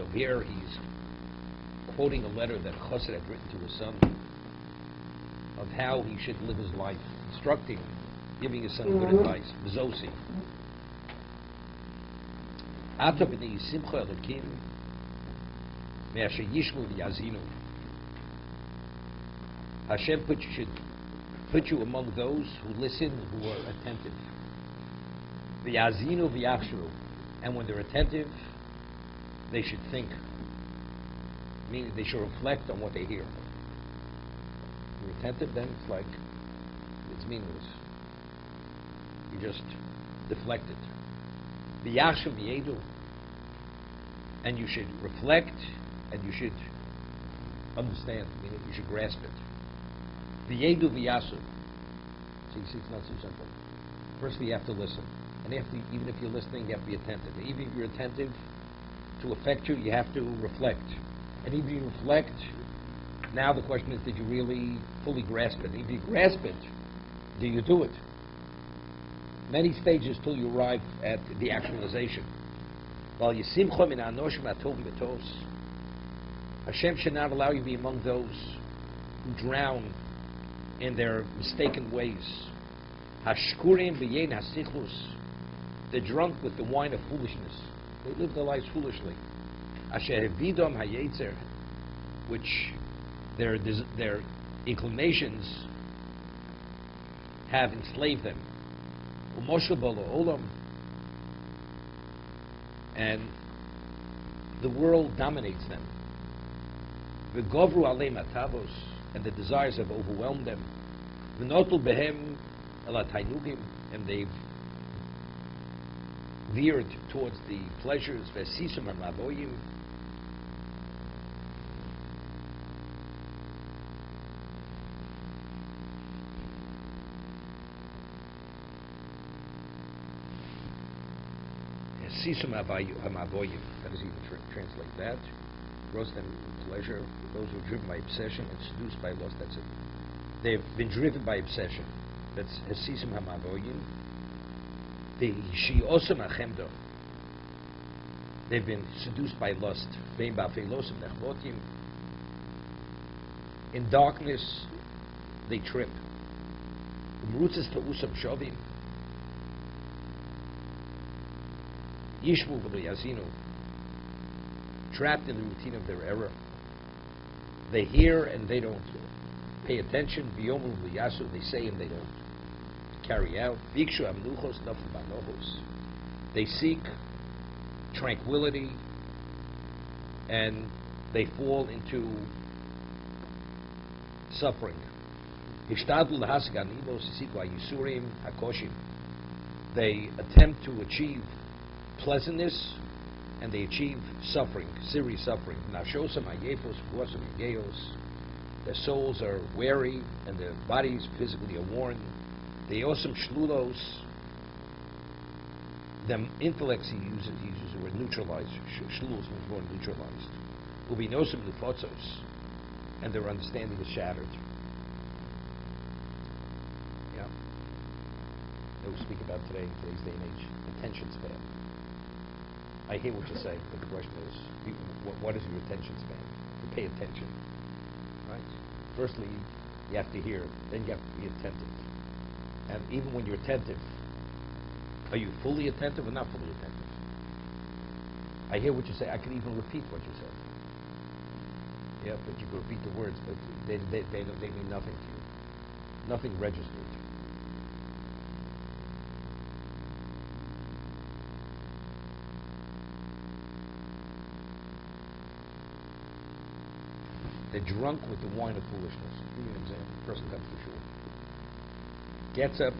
So here he's quoting a letter that Chassid had written to his son of how he should live his life, instructing, giving his son good advice. Zosi. Ata b'nei simcha elikim me'asher yishmu v'yazinu. Hashem should put you among those who listen, who are attentive. V'yazinu v'yachshu. And when they're attentive, they should think. Meaning they should reflect on what they hear. If you're attentive, then it's meaningless. You just deflect it. V'yachshu v'yedu. And you should reflect, and you should understand, meaning you should grasp it. V'yedu v'yasu. See, it's not so simple. Firstly, you have to listen. And even if you're listening, you have to be attentive. Even if you're attentive, to affect you, you have to reflect. And even if you reflect, now the question is, did you really fully grasp it? If you grasp it, do you do it? Many stages till you arrive at the actualization. Hashem should not allow you to be among those who drown in their mistaken ways. Hashkurim b'yein hasichlus. They're drunk with the wine of foolishness. They live their lives foolishly. Asher hevidom hayetzer, which their inclinations have enslaved them. Umoshe balo olam, and the world dominates them. V'govru aleim atavos, and the desires have overwhelmed them. V'notul behem ela tainugim, and they've veered towards the pleasures. V'sisum hamavoyim, Sisum hamavoyim. How does he translate that? Rostem, pleasure. Those who are driven by obsession and seduced by lust. That's it. They've been driven by obsession. That's Sisum hamavoyim. The shiosum achemdo. They've been seduced by lust. Vein ba'feilosim nechbotim. In darkness, they trip. Umrutzes ta'usam shovim. Yishmu v'lo trapped in the routine of their error. They hear and they don't pay attention. V'yomu v'yasu, they say and they don't carry out. V'yikshu amnuchos naflu banohos. They seek tranquility and they fall into suffering. Hishtadlu l'hasig anibos sikwa yisurim hakoshim. They attempt to achieve pleasantness, and they achieve suffering, serious suffering. Their souls are weary, and their bodies physically are worn. The intellects he uses the word neutralized. Shlulos means more neutralized. Ubinosim nufotzos, and their understanding is shattered. Yeah. That we speak about today, in today's day and age, attention span. I hear what you say, but the question is, what is your attention span? To pay attention, right? Firstly, you have to hear, then you have to be attentive. And even when you're attentive, are you fully attentive or not fully attentive? I hear what you say. I can even repeat what you said. Yeah, but you can repeat the words, but they mean nothing to you. Nothing registered. They're drunk with the wine of foolishness. I'll give you an example. A person comes to shul, gets up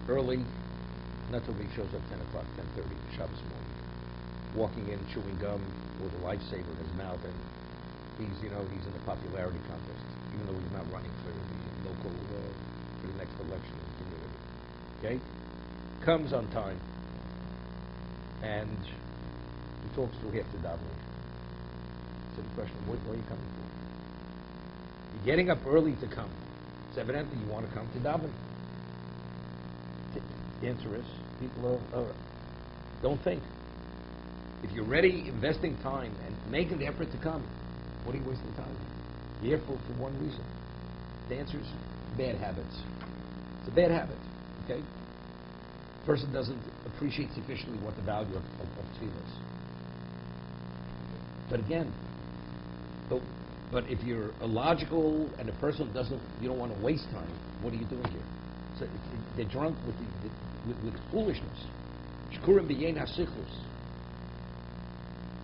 early, not till he shows up 10 o'clock, 10:30, Shabbos morning, walking in, chewing gum with a lifesaver in his mouth, and he's in the popularity contest, even though he's not running for the local, for the next election in the community. Okay? Comes on time, and he talks to half the davening. So the question, what are you coming for? You're getting up early to come. It's evidently you want to come to daven. The answer is, people don't think. If you're already investing time and making the effort to come, what are you wasting time on? You're here for one reason. The answer is bad habits. It's a bad habit, okay? Person doesn't appreciate sufficiently what the value of tefillah is. But again, but if you're illogical and a person you don't want to waste time, what are you doing here? So they're drunk with foolishness. Shkurim b'yein hasichus.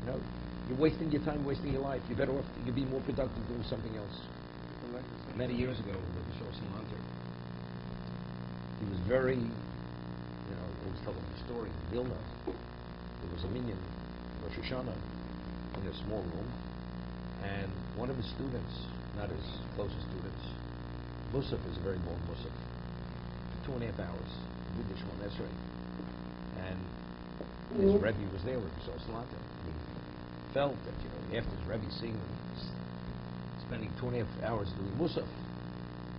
You know, you're wasting your time, wasting your life. You're better off. You'd be more productive doing something else. Many years ago, he was very, always telling the story in Vilna. There was a minyan, Rosh Hashanah, in a small room, and one of his students, not his closest students, Musaf is a very long Musaf, 2.5 hours, did the Shemon Esrei, and his Rebbe was there with Rizal Salata. He felt that, after his Rebbe seeing him spending 2.5 hours doing Musaf,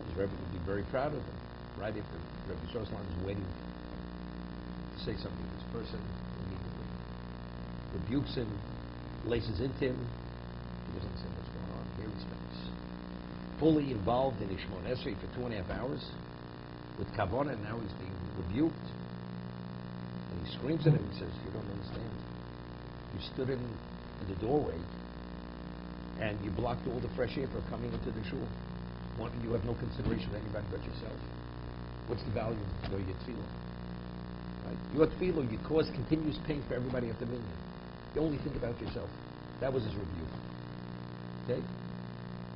his Rebbe would be very proud of him. Right after Rebbe Rizal Salata was waiting to say something to this person, immediately rebukes him, laces into him. He doesn't understand what's going on. Here he spends fully involved in Shemon Esrei for 2.5 hours with Kavanah, and now he's being rebuked. And he screams at him and says, "You don't understand. You stood in the doorway and you blocked all the fresh air for coming into the shul. You have no consideration for anybody but yourself. What's the value of your tefillah? Right? Your tefillah, you cause continuous pain for everybody at the minyan. You only think about yourself." That was his review. Okay?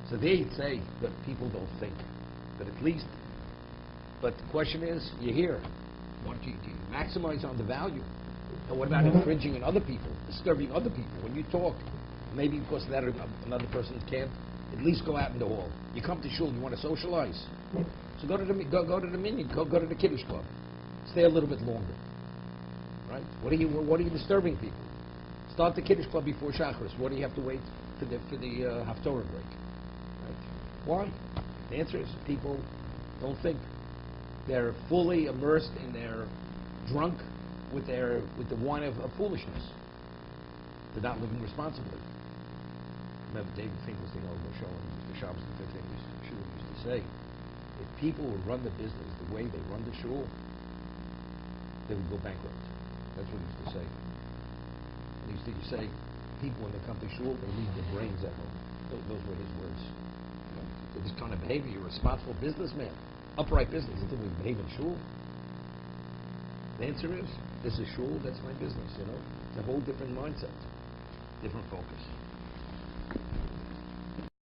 So there you'd say that people don't think. But the question is, you're here. Why don't you maximize on the value? And what about infringing on other people, disturbing other people? When you talk, maybe because of that another person can't, at least go out in the hall. You come to shul, you want to socialize. So go to the minyan, go to the Kiddush club. Stay a little bit longer. Right? What are you disturbing people? Start the Kiddush club before Shacharis. What do you have to wait for the Haftorah break? Right? Why? The answer is people don't think. They're fully immersed in their drunk with the wine of foolishness. They're not living responsibly. Remember David Finkelstein over the show, the Shabbos and Fifth English Shul used to say, if people would run the business the way they run the shul, they would go bankrupt. That's what he used to say. And he used to say, people when they come to shul, they leave their brains at home. Those were his words. So this kind of behavior, you're a responsible businessman, upright business, until we behave in shul. The answer is, this is shul, that's my business, It's a whole different mindset, different focus.